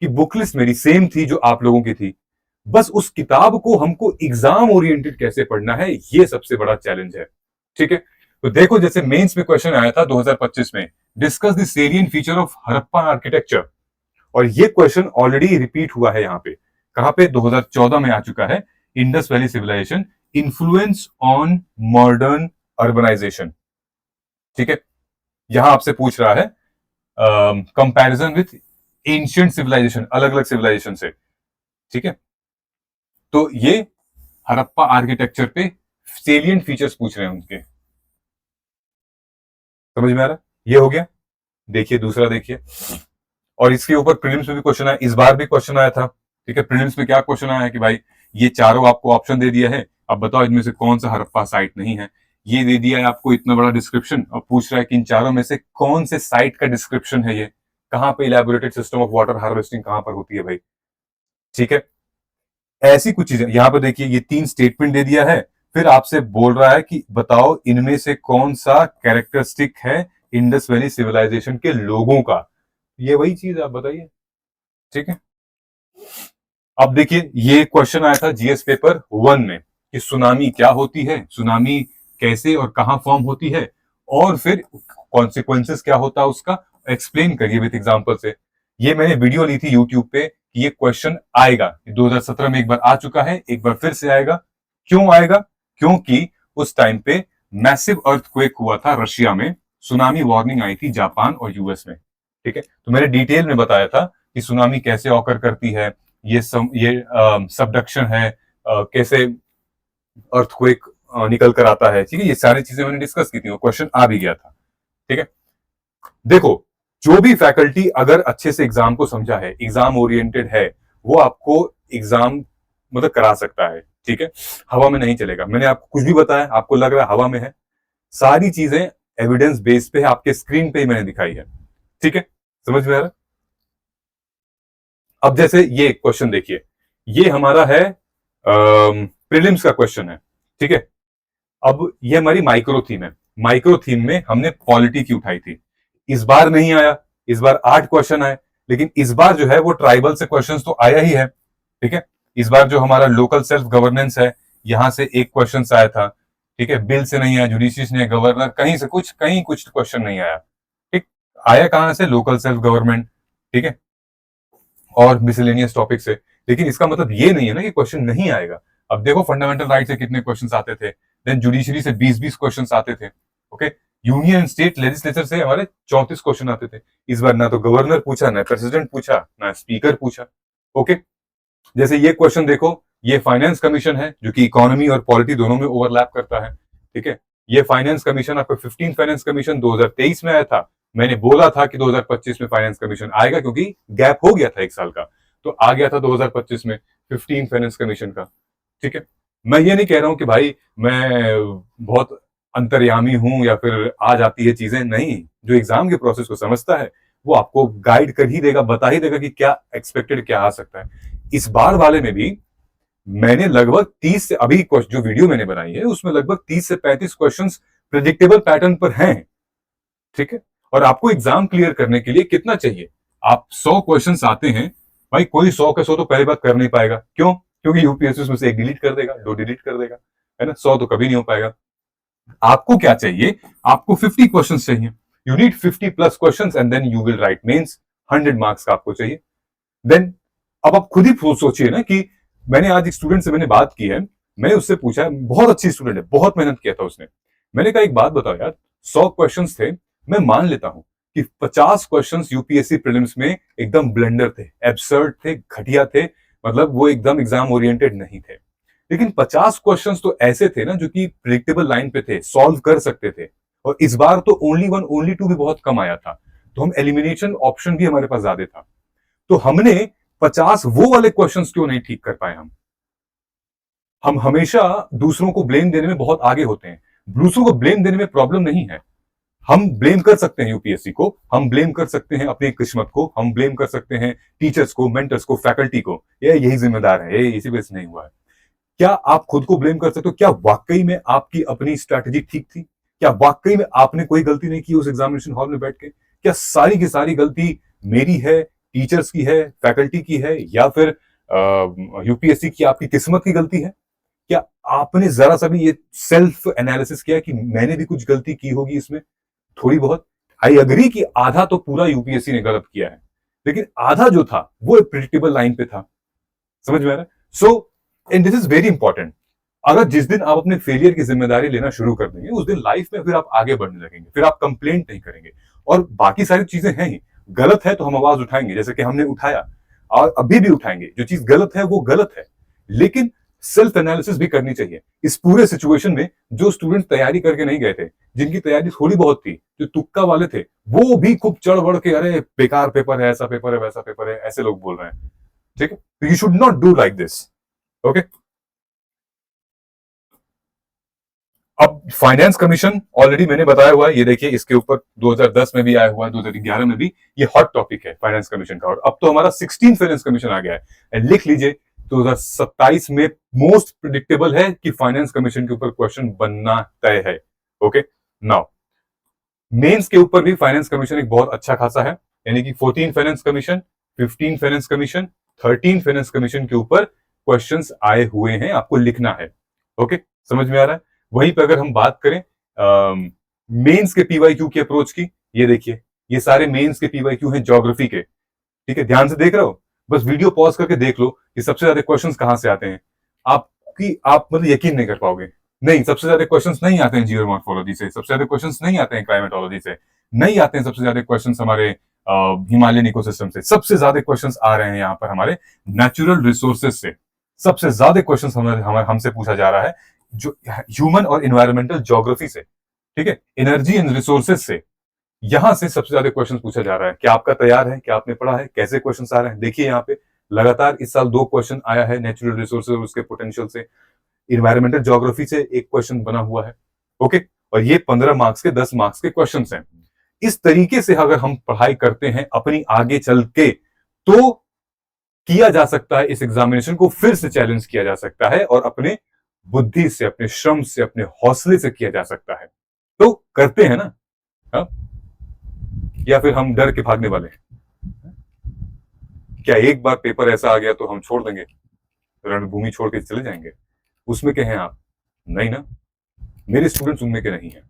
कि बुक लिस्ट मेरी सेम थी जो आप लोगों की थी। बस उस किताब को हमको एग्जाम ओरिएंटेड कैसे पढ़ना है, ये सबसे बड़ा चैलेंज है, ठीक है। तो देखो, जैसे मेंस में क्वेश्चन आया था 2025 में, discuss the salient feature of Harappa architecture, और ये क्वेश्चन ऑलरेडी रिपीट हुआ है यहां पे, कहां पे, 2014 में आ चुका है, Indus valley civilization, influence on modern urbanization, ठीक है। यहां आपसे पूछ रहा है कंपैरिजन विथ एंशिएंट सिविलाइजेशन, अलग अलग सिविलाइजेशन से, ठीक है। तो ये हड़प्पा आर्किटेक्चर पे सेलिएंट फीचर्स पूछ रहे हैं उनके, समझ में आ रहा है? ये हो गया। देखिए दूसरा देखिए, और इसके ऊपर प्रीलिम्स में भी क्वेश्चन आया, इस बार भी क्वेश्चन आया था। ठीक है, प्रीलिम्स में क्या क्वेश्चन आया है कि भाई ये चारों आपको ऑप्शन दे दिया है, अब बताओ इनमें से कौन सा हड़प्पा साइट नहीं है। ये दे दिया है आपको इतना बड़ा डिस्क्रिप्शन, और पूछ रहा है कि इन चारों में से कौन से साइट का डिस्क्रिप्शन है ये, कहां पे elaborated system of water harvesting कहां पर होती है भाई। ठीक है, ऐसी कुछ चीजें यहां पर देखिए, ये 3 स्टेटमेंट दे दिया है, फिर आपसे बोल रहा है कि बताओ इनमें से कौन सा कैरेक्टरिस्टिक है इंडस वैली सिविलाइजेशन के लोगों का। ये वही चीज है, आप बताइए। ठीक है, अब देखिए ये क्वेश्चन आया था जीएस पेपर 1 में कि सुनामी क्या होती है, सुनामी कैसे और कहां फॉर्म होती है, और फिर कॉन्सिक्वेंसेस क्या होता है उसका, एक्सप्लेन करिए विद एग्जांपल से। ये मैंने वीडियो ली थी यूट्यूब पे कि ये क्वेश्चन आएगा, 2017 में एक बार आ चुका है, एक बार फिर से आएगा। क्यों आएगा? क्योंकि उस टाइम पे मैसिव अर्थक्वेक हुआ था रशिया में, सुनामी वार्निंग आई थी जापान और यूएस में। ठीक है, तो मैंने डिटेल में बताया था कि सुनामी कैसे ऑकर करती है, ये सबडक्शन है, कैसे अर्थक्वेक निकल कर आता है। ठीक है, ये सारी चीजें मैंने डिस्कस की थी, वो क्वेश्चन आ भी गया था। ठीक है, देखो जो भी फैकल्टी अगर अच्छे से एग्जाम को समझा है, एग्जाम ओरिएंटेड है, वो आपको एग्जाम मतलब करा सकता है। ठीक है, हवा में नहीं चलेगा। मैंने आपको कुछ भी बताया, आपको लग रहा है हवा में है, सारी चीजें एविडेंस बेस पे है, आपके स्क्रीन पे ही मैंने दिखाई है। ठीक है, समझ में आ रहा है? अब जैसे ये क्वेश्चन देखिए, ये हमारा है प्रीलिम्स का क्वेश्चन है। ठीक है, अब ये हमारी माइक्रो थीम है। माइक्रो थीम में हमने पॉलिटी की उठाई थी, इस बार नहीं आया, इस बार 8 क्वेश्चन आए, लेकिन इस बार जो है वो ट्राइबल से क्वेश्चन तो आया ही है। ठीक है, इस बार जो हमारा लोकल सेल्फ गवर्नेंस है, यहां से एक क्वेश्चन आया था। ठीक है, बिल से नहीं आया, जुडिशरी से नहीं, गवर्नर कहीं से कुछ, कहीं कुछ क्वेश्चन नहीं आया। ठीक, आया कहां से? Local self government. ठीक है, और मिसलेनियस टॉपिक से। लेकिन इसका मतलब ये नहीं है ना कि क्वेश्चन नहीं आएगा। अब देखो फंडामेंटल राइट से कितने क्वेश्चन आते थे, देन जुडिशरी से 20-20 क्वेश्चन आते थे। Okay, union and state legislature से हमारे 34 क्वेश्चन आते थे। इस बार ना तो गवर्नर पूछा, ना प्रेसिडेंट पूछा, ना स्पीकर पूछा। ओके, जैसे ये क्वेश्चन देखो, ये फाइनेंस कमीशन है जो कि इकोनॉमी और पॉलिटी दोनों में ओवरलैप करता है। ठीक है, ये फाइनेंस कमीशन आपका 15 फाइनेंस कमीशन 2023 में आया था। मैंने बोला था कि 2025 में फाइनेंस कमीशन आएगा, क्योंकि गैप हो गया था एक साल का, तो आ गया था 2025 में 15 फाइनेंस कमीशन का। ठीक है, मैं ये नहीं कह रहा हूं कि भाई मैं बहुत अंतर्यामी हूं या फिर आ जाती है चीजें, नहीं। जो एग्जाम के प्रोसेस को समझता है वो आपको गाइड कर ही देगा, बता ही देगा कि क्या एक्सपेक्टेड, क्या आ सकता है। इस बार वाले में भी मैंने लगभग 30 से, अभी जो वीडियो मैंने बनाई है उसमें लगभग 30 से 35 क्वेश्चंस प्रेडिक्टेबल पैटर्न पर हैं। ठीक है, और आपको एग्जाम क्लियर करने के लिए कितना चाहिए? आप 100 क्वेश्चंस आते हैं भाई, कोई 100 के 100 तो पहली बात कर नहीं पाएगा। क्यों? क्योंकि यूपीएससी उसमें से एक डिलीट कर देगा, 2 डिलीट कर देगा, है ना। 100 तो कभी नहीं हो पाएगा। आपको क्या चाहिए? आपको 50 क्वेश्चंस चाहिए। You need 50 plus questions and then you will write mains. 100 marks का आपको चाहिए। देन अब आप खुद ही सोचिए ना कि मैंने आज एक स्टूडेंट से मैंने बात की है, मैंने उससे पूछा, बहुत अच्छी स्टूडेंट है, बहुत मेहनत किया था उसने। मैंने कहा एक बात बताओ यार, 100 क्वेश्चंस थे, मैं मान लेता हूं कि 50 क्वेश्चंस यूपीएससी प्रीलिम्स में एकदम ब्लेंडर थे, एब्सर्ड थे, घटिया थे, मतलब वो एकदम एग्जाम ओरिएंटेड नहीं थे। लेकिन 50 क्वेश्चंस तो ऐसे थे ना जो कि प्रिडिक्टेबल लाइन पे थे, सॉल्व कर सकते थे। और इस बार तो ओनली 1 ओनली 2 भी बहुत कम आया था, तो हम एलिमिनेशन ऑप्शन भी हमारे पास ज्यादा था। तो हमने 50 वो वाले क्वेश्चंस क्यों नहीं ठीक कर पाए? हम हमेशा दूसरों को ब्लेम देने में बहुत आगे होते हैं। दूसरों को ब्लेम देने में प्रॉब्लम नहीं है। हम ब्लेम कर सकते हैं यूपीएससी को, हम ब्लेम कर सकते हैं अपनी किस्मत को, हम ब्लेम कर सकते हैं टीचर्स को, मेंटर्स को, फैकल्टी को, ये यही जिम्मेदार है, ये इसी वजह से नहीं हुआ है। क्या आप खुद को ब्लेम कर सकते हो? क्या वाकई में आपकी अपनी स्ट्रैटेजी ठीक थी? क्या वाकई में आपने कोई गलती नहीं की उस एग्जामिनेशन हॉल में बैठ के? क्या सारी की सारी गलती मेरी है, टीचर्स की है, फैकल्टी की है, या फिर यूपीएससी की आपकी किस्मत की गलती है? क्या आपने जरा सा भी ये सेल्फ एनालिसिस किया कि मैंने भी कुछ गलती की होगी इसमें, थोड़ी बहुत? आई अग्री कि आधा तो पूरा यूपीएससी ने गलत किया है, लेकिन आधा जो था वो एक प्रिडिक्टेबल लाइन पे था। समझ में आ रहा है? So and this is very important. अगर जिस दिन आप अपने फेलियर की जिम्मेदारी लेना शुरू कर देंगे, उस दिन लाइफ में फिर आप आगे बढ़ने लगेंगे, फिर आप कंप्लेंट नहीं करेंगे। और बाकी सारी चीजें हैं ही, गलत है तो हम आवाज उठाएंगे, जैसे कि हमने उठाया और अभी भी उठाएंगे। जो चीज गलत है वो गलत है, लेकिन सेल्फ एनालिसिस भी करनी चाहिए इस पूरे सिचुएशन में। जो स्टूडेंट तैयारी करके नहीं गए थे, जिनकी तैयारी थोड़ी बहुत थी, जो तुक्का वाले थे, वो भी खूब चढ़ बढ़ के अरे बेकार पेपर है, ऐसा पेपर है, वैसा पेपर है, ऐसे लोग बोल रहे हैं। ठीक है, तो you should not do like this. Okay, अब फाइनेंस कमीशन ऑलरेडी मैंने बताया हुआ है, ये देखिए इसके ऊपर 2010 में भी आया हुआ है, 2011 में भी, ये हॉट टॉपिक है फाइनेंस कमीशन का। और अब तो हमारा 16 फाइनेंस कमीशन आ गया है। लिख लीजिए 2027 में मोस्ट प्रिडिक्टेबल है कि फाइनेंस कमीशन के ऊपर क्वेश्चन बनना तय है। ओके, नाउ मेंस के ऊपर भी फाइनेंस कमीशन एक बहुत अच्छा खासा है, यानी कि 14 finance commission, 15 finance commission, 13 finance commission के ऊपर क्वेश्चंस आए हुए हैं, आपको लिखना है। ओके, समझ में आ रहा है। वहीं पे अगर हम बात करें मेंस के पीवाईक्यू की अप्रोच की, ये देखिए ये सारे मेंस के पीवाईक्यू हैं ज्योग्राफी के। ठीक है, ध्यान से देख रहे हो, बस वीडियो पॉज करके देख लो कि सबसे ज्यादा क्वेश्चंस कहां से आते हैं। आप मतलब यकीन नहीं कर पाओगे। नहीं, सबसे ज्यादा क्वेश्चंस नहीं आते हैं जियोमॉर्फोलॉजी से, सबसे ज्यादा क्वेश्चंस नहीं आते हैं क्लाइमेटोलॉजी से, नहीं आते हैं सबसे ज्यादा क्वेश्चंस हमारे हिमालयन इकोसिस्टम से। सबसे ज्यादा क्वेश्चंस आ रहे हैं यहाँ पर हमारे नेचुरल रिसोर्सेज से। सबसे ज्यादा क्वेश्चंस हमसे पूछा जा रहा है जो ह्यूमन और इन्वायरमेंटल ज्योग्राफी से। ठीक है, एनर्जी एंड रिसोर्सेज से, यहां से सबसे ज्यादा क्वेश्चन पूछा जा रहा है। क्या आपका तैयार है, क्या आपने पढ़ा है, कैसे क्वेश्चन आ रहे हैं? देखिए यहाँ पे लगातार इस साल 2 क्वेश्चन आया है नेचुरल रिसोर्सेज और उसके पोटेंशियल से। इन्वायरमेंटल ज्योग्राफी से एक क्वेश्चन बना हुआ है। ओके, और ये 15 मार्क्स के 10 मार्क्स के क्वेश्चन हैं। इस तरीके से अगर हम पढ़ाई करते हैं अपनी आगे चल के, तो किया जा सकता है, इस एग्जामिनेशन को फिर से चैलेंज किया जा सकता है और अपने बुद्धि से, अपने श्रम से, अपने हौसले से किया जा सकता है। तो करते हैं ना? हा? या फिर हम डर के भागने वाले हैं? क्या एक बार पेपर ऐसा आ गया तो हम छोड़ देंगे, रणभूमि छोड़ के चले जाएंगे? उसमें के हैं आप? नहीं ना, मेरे स्टूडेंट्स उनमें के नहीं है।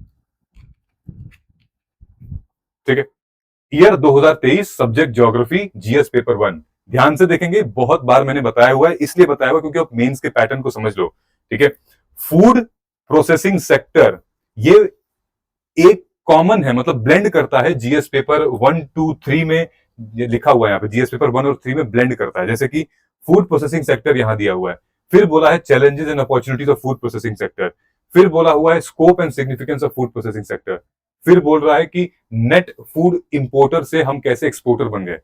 ठीक है, year 2023, subject geography, GS paper 1। ध्यान से देखेंगे, बहुत बार मैंने बताया हुआ है, इसलिए बताया हुआ क्योंकि आप मेंस के पैटर्न को समझ लो। ठीक है, फूड प्रोसेसिंग सेक्टर ये एक कॉमन है, मतलब ब्लेंड करता है जीएस पेपर 1, 2, 3 में। ये लिखा हुआ है यहाँ पे, जीएस पेपर 1 और 3 में ब्लेंड करता है। जैसे कि फूड प्रोसेसिंग सेक्टर यहां दिया हुआ है, फिर बोला है challenges and opportunities of food processing sector, फिर बोला हुआ है scope and significance of food processing sector, फिर बोल रहा है कि नेट फूड इंपोर्टर से हम कैसे एक्सपोर्टर बन गए,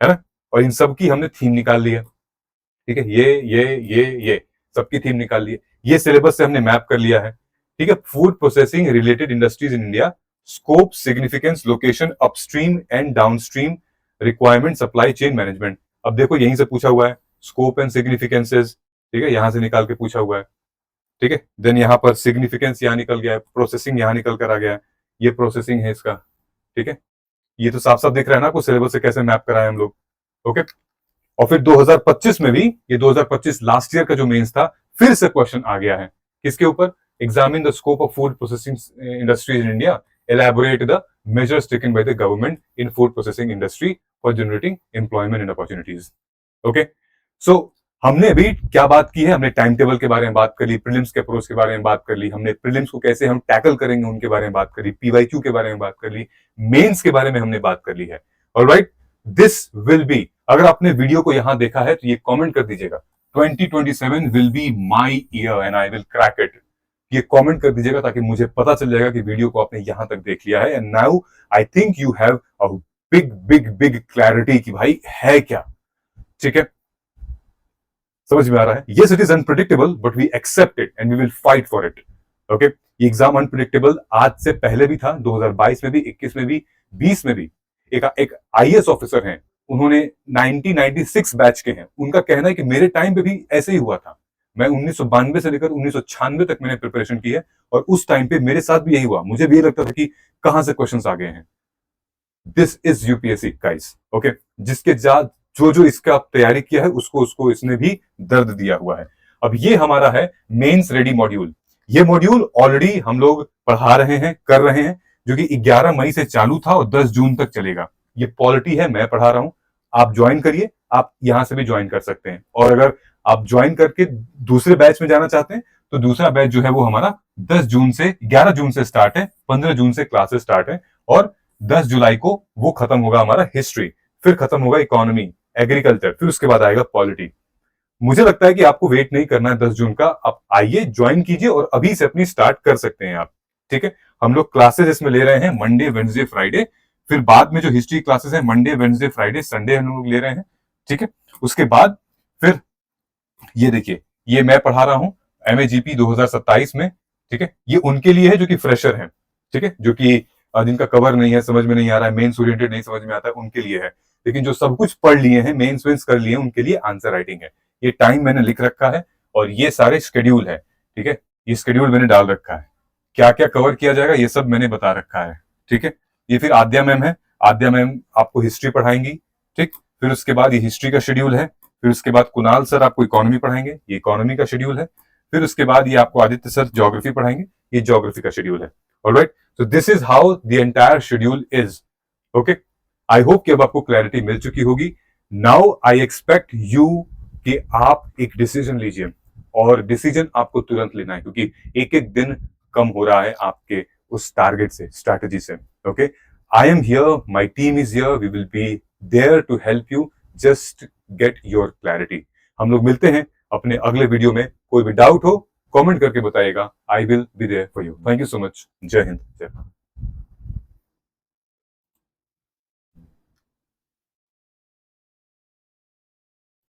है ना। और इन सब की हमने थीम निकाल ली है। ठीक है, ये सबकी थीम निकाल ली है, ये सिलेबस से हमने मैप कर लिया है। ठीक है, food processing related industries in India, scope, significance, location, upstream and downstream, requirement, supply chain management. अब देखो यहीं से पूछा हुआ है, स्कोप एंड सिग्निफिकेंसेस। ठीक है, यहां से निकाल के पूछा हुआ है। ठीक है, देन यहां पर सिग्निफिकेंस यहां निकल गया है, प्रोसेसिंग यहां निकल कर आ गया है, ये प्रोसेसिंग है इसका। ठीक है, ये तो साफ साफ दिख रहा है ना आपको सिलेबस से कैसे मैप कराए हम लोग। ओके, और फिर 2025 में भी, ये 2025 लास्ट ईयर का जो मेंस था, फिर से क्वेश्चन आ गया है किसके ऊपर, examine the scope of food processing industries in India, elaborate the measures taken by the government in food processing industry for generating employment and opportunities. Okay, so हमने अभी क्या बात की है, हमने टाइम टेबल के बारे में बात कर ली, प्रीलिम्स के अप्रोच के बारे में बात कर ली, हमने प्रीलिम्स को कैसे हम टैकल करेंगे उनके बारे में बात कर ली, पीवाईक्यू के बारे में बात कर ली, मेंस के बारे में हमने बात कर ली है। ऑलराइट, दिस विल बी, अगर आपने वीडियो को यहां देखा है तो ये कमेंट कर दीजिएगा, 2027 will be my year and I will crack it. ये कमेंट कर दीजिएगा ताकि मुझे पता चल जाएगा कि वीडियो को आपने यहां तक देख लिया है। And now I think you have a big big big clarity कि भाई है क्या। ठीक है, समझ में आ रहा है? Yes, it is unpredictable but we accept it and we will fight for it. Okay, ये एग्जाम अनप्रिडिक्टेबल आज से पहले भी था, 2022 में भी, 21 में भी, 20 में भी। एक आईएएस ऑफिसर हैं, उन्होंने 1996 बैच के हैं, उनका कहना है कि मेरे टाइम पे भी ऐसे ही हुआ था। मैं 1992 से लेकर 1996 तक मैंने प्रिपरेशन की है और उस टाइम पे मेरे साथ भी यही हुआ। मुझे भी ये लगता था कि कहां से क्वेश्चंस आ गए हैं। This is UPSC guys. Okay, जिसके जो इसका तैयारी किया है उसको इसने भी दर्द दिया हुआ है। अब ये हमारा है मेंस रेडी मॉड्यूल। ये मॉड्यूल ऑलरेडी हम लोग पढ़ा रहे हैं, कर रहे हैं, जो कि 11 मई से चालू था और 10 जून तक चलेगा। ये पॉलिटी है, मैं पढ़ा रहा हूं, आप ज्वाइन करिए, आप यहां से भी ज्वाइन कर सकते हैं। और अगर आप ज्वाइन करके दूसरे बैच में जाना चाहते हैं तो दूसरा बैच जो है वो हमारा 11 जून से स्टार्ट है, 15 जून से क्लासेस स्टार्ट है और 10 जुलाई को वो खत्म होगा हमारा हिस्ट्री, फिर खत्म होगा इकोनॉमी, एग्रीकल्चर, फिर उसके बाद आएगा पॉलिटी। मुझे लगता है कि आपको वेट नहीं करना है 10 जून का, आप आइए ज्वाइन कीजिए और अभी से अपनी स्टार्ट कर सकते हैं आप। ठीक है, हम लोग क्लासेस इसमें ले रहे हैं मंडे वेडनेसडे फ्राइडे, फिर बाद में जो हिस्ट्री क्लासेस है मंडे वेडनेसडे फ्राइडे संडे हम लोग ले रहे हैं। ठीक है, उसके बाद फिर ये देखिए, ये मैं पढ़ा रहा हूं MAGP 2027 में। ठीक है, ये उनके लिए है जो कि फ्रेशर है। ठीक है, जो कि जिनका कवर नहीं है, समझ में नहीं आ रहा है, मेन्स ओरिएंटेड नहीं समझ में आता है, उनके लिए है। लेकिन जो सब कुछ पढ़ लिए हैं, मेन्स वेन्स कर लिए हैं, उनके लिए आंसर राइटिंग है। ये टाइम मैंने लिख रखा है और ये सारे शेड्यूल है। ठीक है, ये शेड्यूल मैंने डाल रखा है, क्या क्या कवर किया जाएगा ये सब मैंने बता रखा है। ठीक है, ये फिर आद्या मैम है, आद्या मैम आपको हिस्ट्री पढ़ाएंगी। ठीक, फिर उसके बाद ये हिस्ट्री का शेड्यूल है। फिर उसके बाद कुणाल सर आपको इकोनॉमी पढ़ाएंगे, ये इकोनॉमी का शेड्यूल है। फिर उसके बाद ये आपको आदित्य सर ज्योग्राफी पढ़ाएंगे, ये ज्योग्राफी का शेड्यूल है। Alright, so this is how the entire schedule is. Okay, I hope कि अब आपको क्लैरिटी मिल चुकी होगी। नाउ आई एक्सपेक्ट यू कि आप एक डिसीजन लीजिए, और डिसीजन आपको तुरंत लेना है, क्योंकि एक एक दिन कम हो रहा है आपके उस टारगेट से, स्ट्रैटेजी से। Okay, I am here, my team is here, we will be there to help you, just get your clarity. हम लोग मिलते हैं अपने अगले वीडियो में। कोई भी डाउट हो कमेंट करके बताइएगा, I will be there for you. Thank you so much. जय हिंद, जय भारत।